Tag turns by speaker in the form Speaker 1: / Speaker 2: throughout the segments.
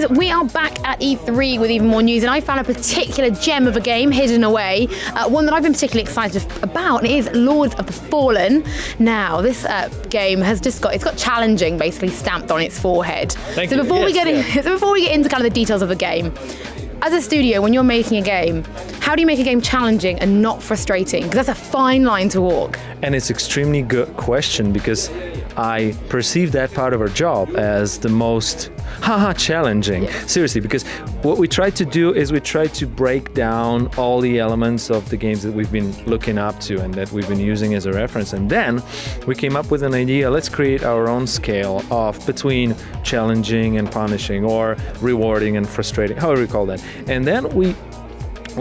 Speaker 1: guys, we are back at E3 with even more news, and I found a particular gem of a game hidden away, one that I've been particularly excited about, and it is Lords of the Fallen. Now, this game has it's got challenging basically stamped on its forehead.
Speaker 2: Thank you.
Speaker 1: Before we get into kind of the details of the game, as a studio, when you're making a game, how do you make a game challenging and not frustrating? Because that's a fine line to walk.
Speaker 2: And it's extremely good question, because I perceive that part of our job as the most challenging.
Speaker 1: Yeah.
Speaker 2: Seriously, because what we try to do is we try to break down all the elements of the games that we've been looking up to and that we've been using as a reference. And then we came up with an idea, let's create our own scale of between challenging and punishing, or rewarding and frustrating, however we call that. And then we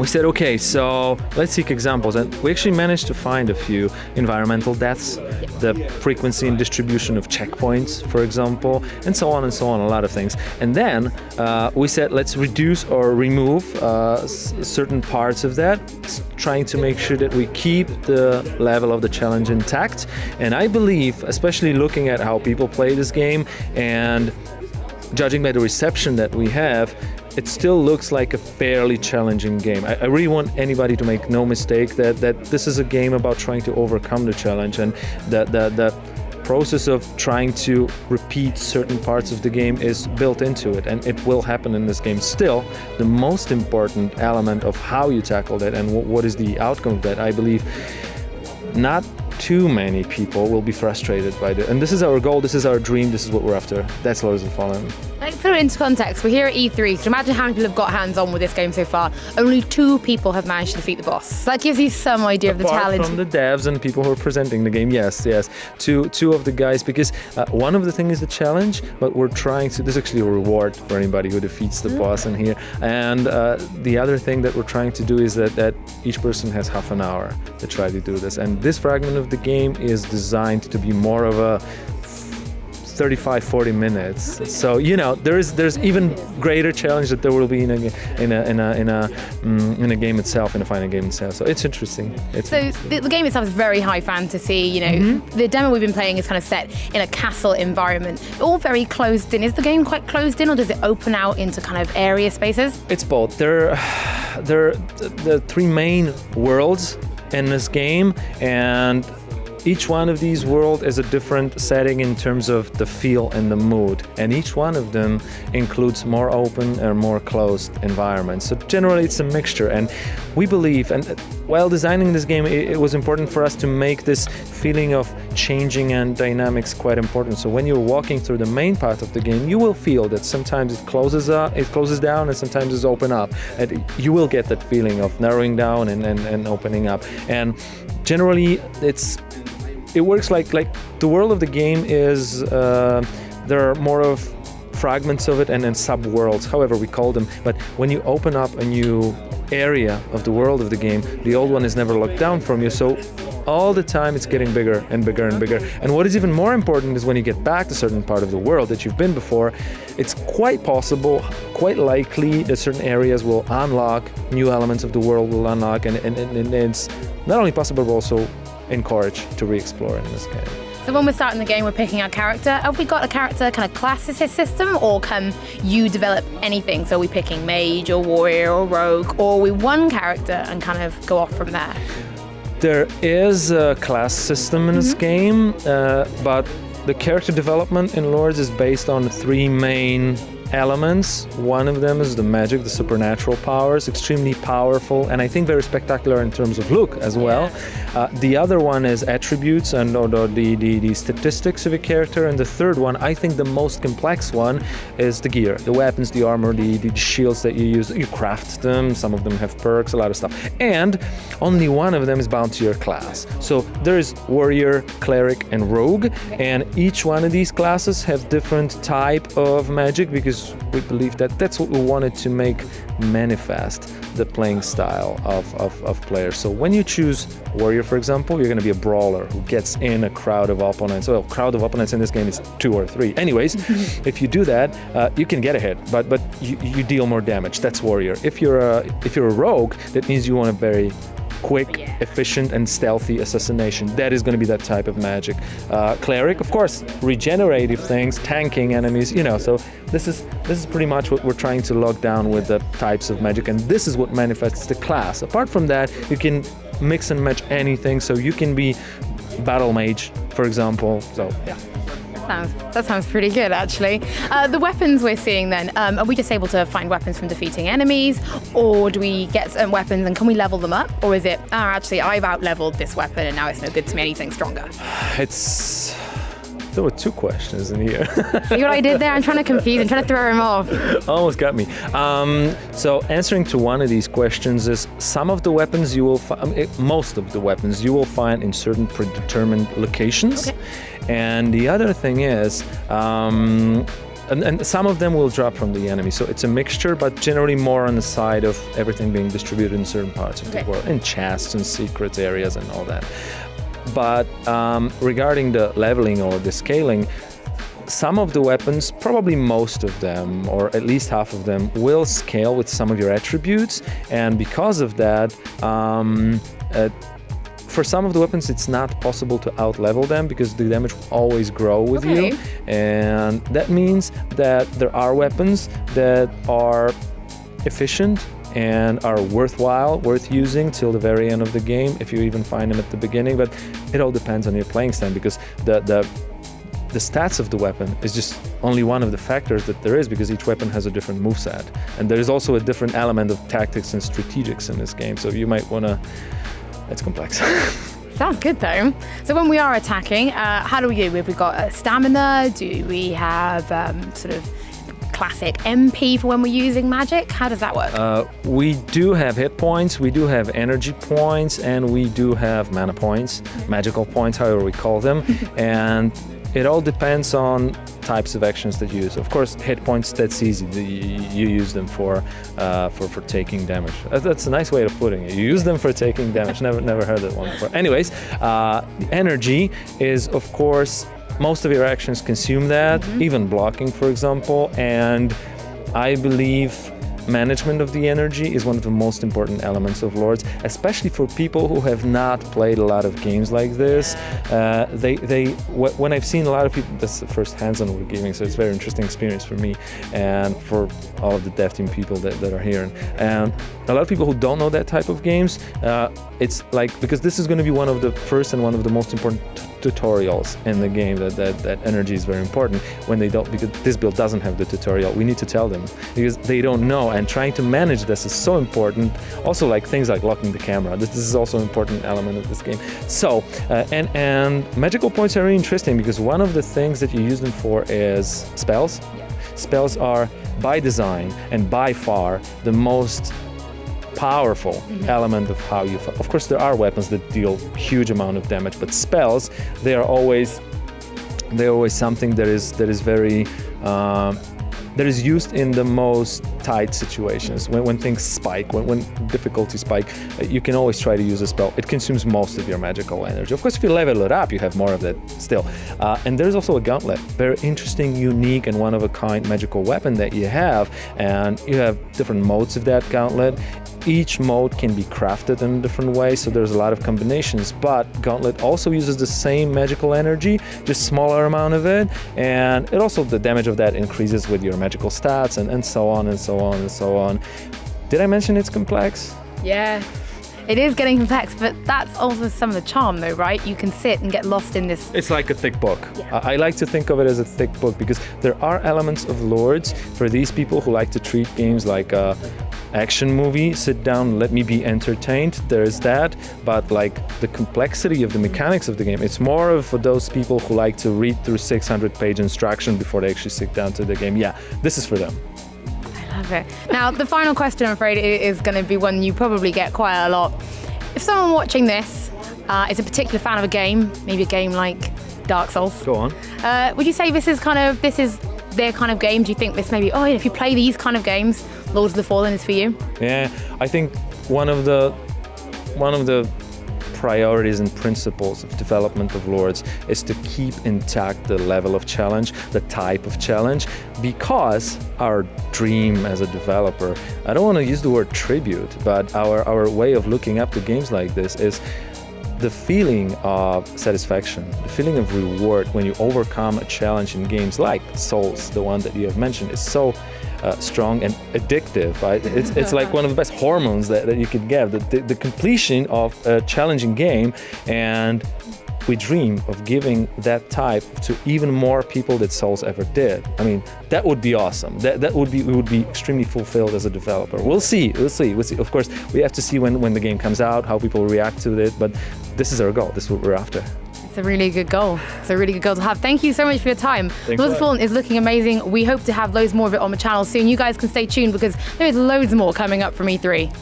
Speaker 2: said, okay, so let's seek examples. And we actually managed to find a few environmental deaths, the frequency and distribution of checkpoints, for example, and so on, a lot of things. And then we said, let's reduce or remove certain parts of that, trying to make sure that we keep the level of the challenge intact. And I believe, especially looking at how people play this game and judging by the reception that we have, it still looks like a fairly challenging game. I really want anybody to make no mistake that this is a game about trying to overcome the challenge, and the process of trying to repeat certain parts of the game is built into it, and it will happen in this game. Still, the most important element of how you tackle that and what is the outcome of that, I believe not too many people will be frustrated by it. And this is our goal, this is our dream, this is what we're after. That's Lords of the Fallen.
Speaker 1: Let's put it into context. We're here at E3. So imagine how many people have got hands-on with this game so far. Only 2 people have managed to defeat the boss. So that gives you some idea of the challenge.
Speaker 2: Apart from the devs and people who are presenting the game, yes. Two of the guys, because one of the things is the challenge, but we're trying to, this is actually a reward for anybody who defeats the boss in here. And the other thing that we're trying to do is that each person has half an hour to try to do this. And this fragment of the game is designed to be more of a 35-40 minutes. So there's even greater challenge that there will be in a game itself, in a final game itself. So it's interesting.
Speaker 1: The game itself is very high fantasy. The demo we've been playing is kind of set in a castle environment, all very closed in. Is the game quite closed in, or does it open out into kind of area spaces?
Speaker 2: It's both. There are the 3 main worlds in this game, and each one of these worlds is a different setting in terms of the feel and the mood, and each one of them includes more open or more closed environments. So generally it's a mixture, and we believe, and while designing this game, it was important for us to make this feeling of changing and dynamics quite important. So when you're walking through the main part of the game, you will feel that sometimes it closes down, and sometimes it's open up, and you will get that feeling of narrowing down and opening up. And generally it works like the world of the game is, there are more of fragments of it and then sub-worlds, however we call them. But when you open up a new area of the world of the game, the old one is never locked down from you. So all the time it's getting bigger and bigger and bigger. And what is even more important is when you get back to a certain part of the world that you've been before, it's quite possible, quite likely that certain areas will unlock, new elements of the world will unlock, and it's not only possible but also encouraged to re-explore in this game.
Speaker 1: So when we're starting the game, we're picking our character. Have we got a character kind of classes system, or can you develop anything? So are we picking mage or warrior or rogue, or are we one character and kind of go off from there?
Speaker 2: There is a class system in this game, but the character development in Lords is based on 3 main elements. One of them is the magic, the supernatural powers, extremely powerful, and I think very spectacular in terms of look as well. The other one is attributes and the statistics of a character, and the third one, I think the most complex one, is the gear, the weapons, the armor, the shields that you use. You craft them, some of them have perks, a lot of stuff, and only one of them is bound to your class. So there is warrior, cleric, and rogue, and each one of these classes have different type of magic, because we believe that that's what we wanted to make manifest the playing style of players. So when you choose warrior, for example, you're going to be a brawler who gets in a crowd of opponents. Well, crowd of opponents in this game is 2 or 3. Anyways, if you do that, you can get a hit, but you deal more damage. That's warrior. If you're a rogue, that means you want a very quick, efficient, and stealthy assassination. That is going to be that type of magic. Cleric, of course, regenerative things, tanking enemies, so this is pretty much what we're trying to lock down with the types of magic, and this is what manifests the class. Apart from that, you can mix and match anything, so you can be battle mage, for example. So yeah.
Speaker 1: That sounds pretty good, actually. The weapons we're seeing then, are we just able to find weapons from defeating enemies, or do we get certain weapons and can we level them up? Or is it, actually, I've out-leveled this weapon and now it's no good to me, anything stronger?
Speaker 2: There were two questions in here.
Speaker 1: See what I did there? I'm trying to confuse, I'm trying to throw him off.
Speaker 2: Almost got me. So answering to one of these questions is some of the weapons you will find, most of the weapons you will find in certain predetermined locations.
Speaker 1: Okay.
Speaker 2: And the other thing is, and some of them will drop from the enemy. So it's a mixture, but generally more on the side of everything being distributed in certain parts of the world, in chests and secret areas and all that. But regarding the leveling or the scaling, some of the weapons, probably most of them, or at least half of them, will scale with some of your attributes. And because of that, for some of the weapons, it's not possible to out-level them because the damage will always grow with you. And that means that there are weapons that are efficient and are worth using till the very end of the game, if you even find them at the beginning. But it all depends on your playing style, because the stats of the weapon is just only one of the factors that there is, because each weapon has a different moveset. And there is also a different element of tactics and strategics in this game, so you might want to... It's complex.
Speaker 1: Sounds good though. So when we are attacking, how do we do? Have we got stamina? Do we have sort of classic MP for when we're using magic? How does that work?
Speaker 2: We do have hit points, we do have energy points, and we do have mana points, magical points, however we call them. And it all depends on types of actions that you use. Of course, hit points, that's easy. You use them for taking damage. That's a nice way of putting it. You use them for taking damage. Never heard that one before. Anyways, energy is, of course, most of your actions consume that, even blocking, for example. And I believe management of the energy is one of the most important elements of Lords, especially for people who have not played a lot of games like this. When I've seen a lot of people, that's the first hands-on wargaming, so it's a very interesting experience for me and for all of the dev team people that are here. And a lot of people who don't know that type of games, it's like, because this is going to be one of the first and one of the most important tutorials in the game, that energy is very important. When they don't, because this build doesn't have the tutorial, we need to tell them because they don't know, and trying to manage this is so important. Also, like things like locking the camera, this is also an important element of this game. So and magical points are really interesting, because one of the things that you use them for is spells. Spells are by design and by far the most powerful element of how you fight. Of course, there are weapons that deal huge amount of damage, but spells, they're always something that is very that is used in the most tight situations. When things spike, when difficulty spike, you can always try to use a spell. It consumes most of your magical energy. Of course, if you level it up, you have more of that still. And there's also a gauntlet, very interesting, unique, and one-of-a-kind magical weapon that you have. And you have different modes of that gauntlet. Each mode can be crafted in a different way, so there's a lot of combinations, but Gauntlet also uses the same magical energy, just smaller amount of it, and it also, the damage of that increases with your magical stats, and so on and so on and so on. Did I mention it's complex?
Speaker 1: Yeah. It is getting complex, but that's also some of the charm though, right? You can sit and get lost in this.
Speaker 2: It's like a thick book.
Speaker 1: Yeah.
Speaker 2: I like to think of it as a thick book, because there are elements of Lords for these people who like to treat games like a action movie, sit down, let me be entertained. There's that, but like the complexity of the mechanics of the game, it's more of for those people who like to read through 600-page instruction before they actually sit down to the game. Yeah, this is for them.
Speaker 1: Okay. Now, the final question, I'm afraid, is going to be one you probably get quite a lot. If someone watching this is a particular fan of a game, maybe a game like Dark Souls,
Speaker 2: go on.
Speaker 1: Would you say this is their kind of game? Do you think this maybe, if you play these kind of games, Lords of the Fallen is for you?
Speaker 2: Yeah, I think one of the priorities and principles of development of Lords is to keep intact the level of challenge, the type of challenge, because our dream as a developer, I don't want to use the word tribute, but our way of looking up to games like this is the feeling of satisfaction, the feeling of reward when you overcome a challenge in games like Souls, the one that you have mentioned, is so strong and addictive. Right? It's like one of the best hormones that you could get, the completion of a challenging game, and we dream of giving that type to even more people that Souls ever did. I mean, that would be awesome. We would be extremely fulfilled as a developer. We'll see. Of course, we have to see when the game comes out, how people react to it, but this is our goal. This is what we're after.
Speaker 1: It's a really good goal. It's a really good goal to have. Thank you so much for your time.
Speaker 2: Thanks
Speaker 1: Lords of the Fallen is looking amazing. We hope to have loads more of it on the channel soon. You guys can stay tuned because there is loads more coming up from E3.